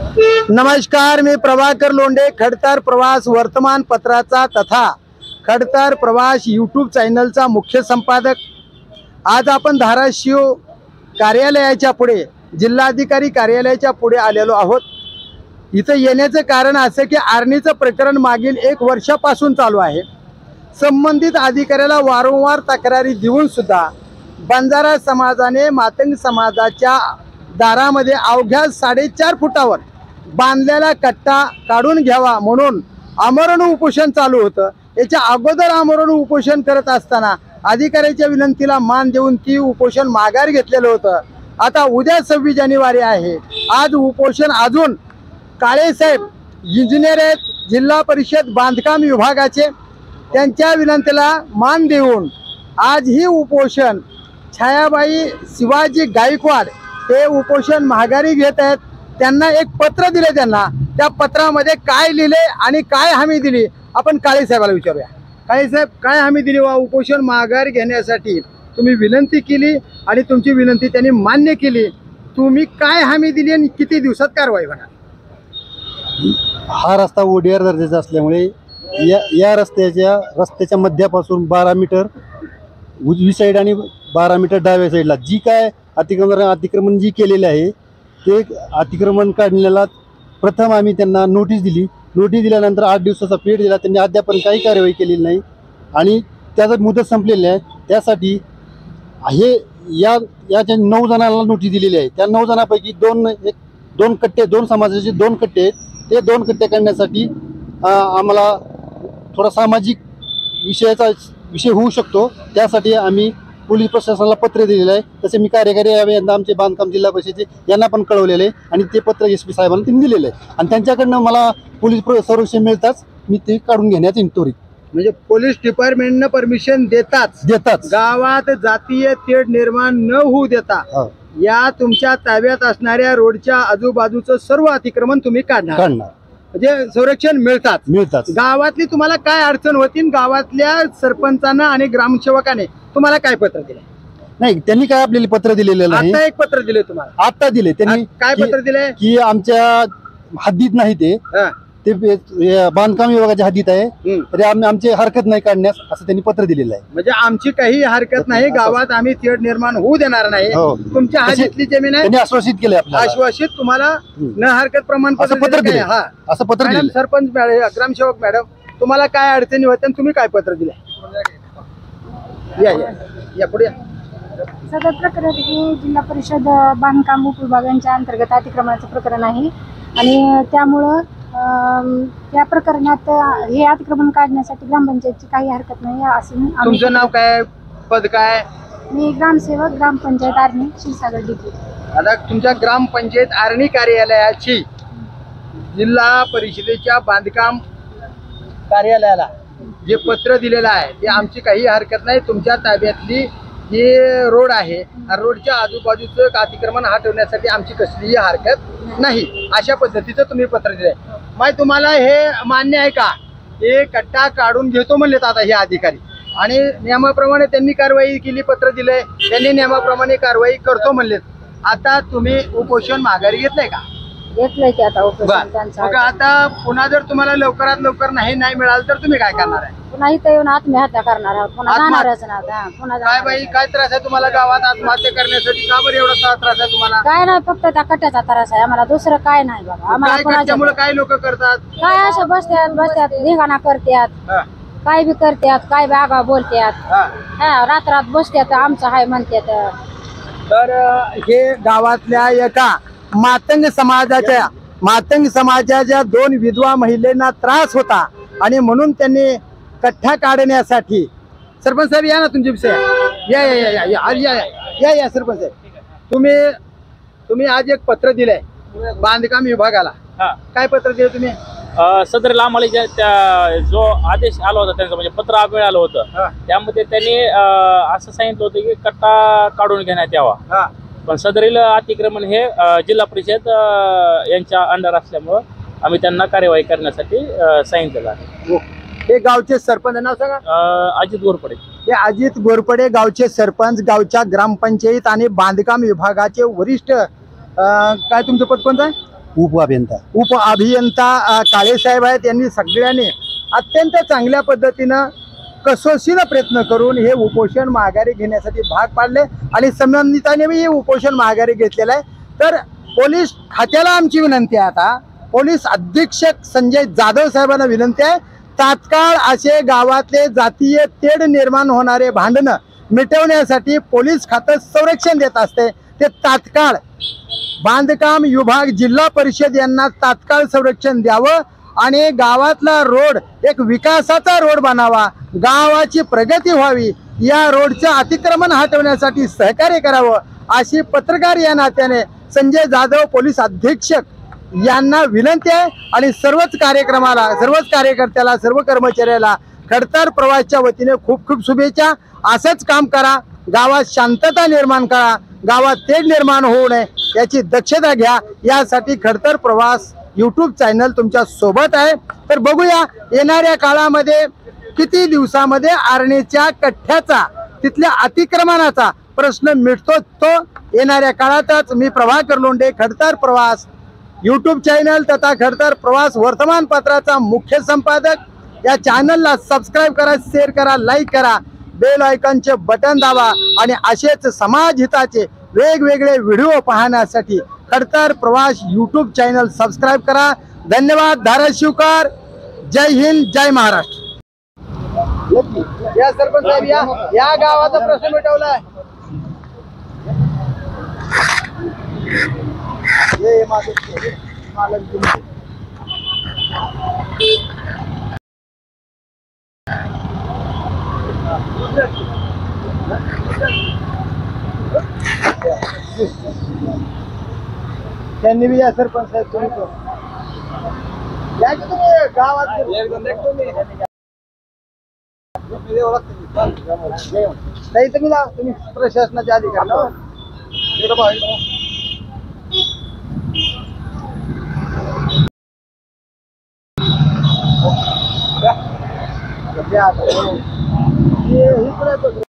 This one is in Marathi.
नमस्कार, मी प्रभाकर लोंढे, खडतर प्रवास वर्तमानपत्राचा तथा खडतर प्रवास यूट्यूब चॅनलचा मुख्य संपादक। आज आपण धाराशिव कार्यालयाच्या पुढे, जिल्हाधिकारी कार्यालयाच्या पुढे आलेलो आहोत। इथं येण्याचं कारण असं की आर्णीचं प्रकरण मागील 1 वर्षापासून चालू आहे। संबंधित अधिकाऱ्याला वारंवार तक्रारी देऊन सुद्धा बंजारा समाजाने मातंग समाजाच्या दारामध्ये अवघ्या 4.5 फुटावर बांधलेला कट्टा काढून घ्यावा म्हणून आमरण उपोषण चालू होतं। याच्या अगोदर आमरण उपोषण करत असताना अधिकाऱ्याच्या विनंतीला मान देऊन ती उपोषण माघार घेतलेलं होतं। आता उद्या 26 जानेवारी आहे। आज उपोषण अजून काळे साहेब इंजिनियर आहेत, जिल्हा परिषद बांधकाम विभागाचे, त्यांच्या विनंतीला मान देऊन आज ही उपोषण छायाबाई शिवाजी गायकवाड हे उपोषण माघारी घेत आहेत। त्यांना एक पत्र दिले, त्यांना त्या पत्रामध्ये काय लिहिले आणि काय हमी दिली आपण काळे साहेबाला विचारूया। काळे साहेब, काय हमी दिली वा उपोषण माघार घेण्यासाठी तुम्ही विनंती केली आणि तुमची विनंती त्यांनी मान्य केली, तुम्ही काय हमी दिली आणि किती दिवसात कारवाई होणार? हा रस्ता ओडीआर दर्जाचा असल्यामुळे या रस्त्याच्या मध्यापासून 12 मीटर उजवी साईड आणि 12 मीटर डाव्या साईडला जी काय अतिक्रमण जी केलेले आहे ते अतिक्रमण काढण्याला प्रथम आम्ही त्यांना नोटीस दिली। नोटीस दिल्यानंतर 8 दिवसाचा पिरियड दिला, त्यांनी अद्याप काही कार्यवाही केलेली नाही आणि त्याचं मुदत संपलेली आहे। त्यासाठी हे याच्या 9 जणांना नोटीस दिलेली आहे। त्या 9 जणांपैकी दोन समाजाचे 2 कट्टे आहेत। ते 2 कट्टे काढण्यासाठी आम्हाला थोडा सामाजिक विषय होऊ शकतो, त्यासाठी आम्ही पोलीस प्रशासनाला पत्र दिलेलं आहे। तसे मी कार्यकारी आमचे बांधकाम जिल्हा परिषदेचे यांना पण कळवलेले आहे आणि ते पत्र SP साहेबांना त्यांनी दिलेलं आहे आणि त्यांच्याकडनं मला पोलीस संरक्षण मिळताच मी ते काढून घेण्यात येईल त्वरित। म्हणजे पोलीस डिपार्टमेंटनं परमिशन देताच गावात जातीय तेढ निर्माण न होऊ देता या तुमच्या ताब्यात असणाऱ्या रोडच्या आजूबाजूचं सर्व अतिक्रमण तुम्ही काढणार म्हणजे संरक्षण मिळतात। गावातली तुम्हाला काय अडचण होती, गावातल्या सरपंचांना आणि ग्रामसेवकाने तुम्हाला काय पत्र दिले? नाही, त्यांनी काय आपल्याला पत्र दिलेलं नाही। आता एक पत्र दिले तुम्हाला? आता दिले त्यांनी। काय पत्र दिले? की आमच्या हद्दीत नाही ते बांधकाम विभागाच्या हद्दीत आहे, तरी आमची हरकत नाही काढण्यास असं त्यांनी पत्र दिलेलं आहे। म्हणजे आमची काही हरकत नाही, गावात आम्ही तेढ निर्माण होऊ देणार नाही। तुमच्या हद्दीतली जमीन आहे, त्यांनी आश्वासित केलंय आपल्याला। आश्वासित तुम्हाला न हरकत प्रमाणपत्र पत्र दिले, असं पत्र दिले। सरपंच ग्रामसेवक मॅडम, तुम्हाला काय अडचणी होत्या तुम्ही काय पत्र दिले? या पुढे। सदर प्रकरण हे जिल्हा परिषद बांधकाम उपविभागांच्या अंतर्गत अतिक्रमणाचं प्रकरण आहे आणि त्यामुळं त्या प्रकरणात हे अतिक्रमण काढण्यासाठी ग्रामपंचायतची काही हरकत नाही असं। तुमचं नाव काय, पद काय? मी ग्रामसेवक ग्रामपंचायत आर्णी क्षीरसागर डिग्री। आता तुमच्या ग्रामपंचायत आर्णी कार्यालयाची जिल्हा परिषदेच्या बांधकाम कार्यालयाला जे पत्र दिलेलं आहे ते आमची काही हरकत नाही, तुमच्या ताब्यातली ही रोड आहे, रोडच्या आजूबाजूचं अतिक्रमण हटवण्यासाठी आमची कसलीही हरकत नाही, अशा पद्धतीचं तुम्ही पत्र दिलंय। मग तुम्हाला हे मान्य आहे का? हे कट्टा काढून घेतो म्हणलेत आता हे अधिकारी आणि नियमाप्रमाणे त्यांनी कारवाई केली, पत्र दिलंय, त्यांनी नियमाप्रमाणे कारवाई करतो म्हणलेत। आता तुम्ही उपोषण माघारी घेतलंय का? घेतलंय की आता उपोषण त्यांचं। मग आता पुन्हा जर तुम्हाला लवकरात लवकर नाही मिळालं तर तुम्ही काय करणार आहे? पुन्हा इथं येऊन आत्महत्या करणार आहोत, पुन्हा जाणारच ना। काय बाई, काय त्रास आहे तुम्हाला गावात आत्महत्या करण्यासाठी? का बरं एवढा त्रास आहे तुम्हाला? काय नाही, फक्त त्या कट्ट्याचा त्रास आहे आम्हाला, दुसरं काय नाही बघा आम्हाला। त्यामुळे काय लोक करतात, काय असं बसत्यात धिंगाणा करतात, काय बी करतात, काय बी आगाव बोलतात, रात्रात बसत्यात आमचं हाय म्हणतात। तर हे गावातल्या एका मातंग समाजाच्या 2 विधवा महिलांना त्रास होता आणि म्हणून त्यांनी कट्टा काढण्यासाठी, सरपंच साहेब या ना, तुमची विषय या सरपंच साहेब, तुम्ही आज एक पत्र दिलंय बांधकाम विभागाला, काय पत्र दिलं तुम्ही? सदर आम्हाला जो आदेश आला होता त्यांचा, म्हणजे पत्र मिळालं होतं, त्यामध्ये त्यांनी असं सांगितलं होतं की कट्टा काढून घेण्यात यावा, पण सदरील अतिक्रमण हे जिल्हा परिषद यांच्या अंडर असल्यामुळं आम्ही त्यांना कार्यवाही करण्यासाठी सांगितलेलं आहे। हे गावचे सरपंच नाव सांगा? अजित गोरपडे। हे अजित गोरपडे गावचे सरपंच, गावच्या ग्रामपंचायत आणि बांधकाम विभागाचे वरिष्ठ, काय तुमचं पद कोणतं आहे? उप अभियंता काळेसाहेब आहेत. यांनी सगळ्यांनी अत्यंत चांगल्या पद्धतीनं कसोशीनं प्रयत्न करून हे उपोषण माघारी घेण्यासाठी भाग पाडले आणि संबंधितांनी हे उपोषण माघारी घेतलेलं आहे. तर पोलीस खात्याला आमची विनंती आहे, आता पोलीस अधीक्षक संजय जाधव साहेबांना विनंती आहे, तात्काळ असे गावातले जातीय तेढ निर्माण होणारे भांडणं मिटवण्यासाठी पोलीस खातं संरक्षण देत असते, ते तात्काळ बांधकाम विभाग जिल्हा परिषद यांना तात्काळ संरक्षण द्यावं आणि गावातला रोड एक विकासाचा रोड बनावा, गावाची प्रगती व्हावी, या रोडचं अतिक्रमण हटवण्यासाठी सहकार्य करावं अशी पत्रकार या नात्याने संजय जाधव पोलीस अधीक्षक यांना विनंती आहे. आणि सर्वच कार्यक्रमाला, सर्वच कार्यकर्त्याला, सर्व कर्मचाऱ्याला खडतर प्रवासच्या वतीने खूप खूप शुभेच्छा. असंच काम करा, गावात शांतता निर्माण करा, गावात तेढ निर्माण होऊ नये याची दक्षता घ्या. यासाठी खडतर प्रवास यूट्यूब चॅनल तुमच्या सोबत आहे. तर बघूया येणाऱ्या काळामध्ये किती दिवसामध्ये आरणीच्या कठ्ठ्याचा, तिथल्या अतिक्रमणाचा प्रश्न मिटतो तो येणाऱ्या काळातच. मी प्रभाकर लोंढे, खडतर प्रवास यूट्यूब चॅनल तथा खडतर प्रवास वर्तमानपत्राचा मुख्य संपादक. या चॅनलला सबस्क्राईब करा, शेअर करा, लाईक करा, बेल आयकॉनचे बटन दाबा आणि असेच समाज हिताचे वेगवेगळे व्हिडिओ पाहण्यासाठी खडतर प्रवास यूट्यूब चॅनल सबस्क्राईब करा. धन्यवाद. धाराशिवकर. जय हिंद, जय महाराष्ट्र. या सरपंच साहेब, या गावाचा प्रश्न मिटवलाय. त्यांनी बी या सरपंच साहेब, तुम्ही या की तुम्ही गावात नाही तुम्ही प्रशासनाच्या अधिकारी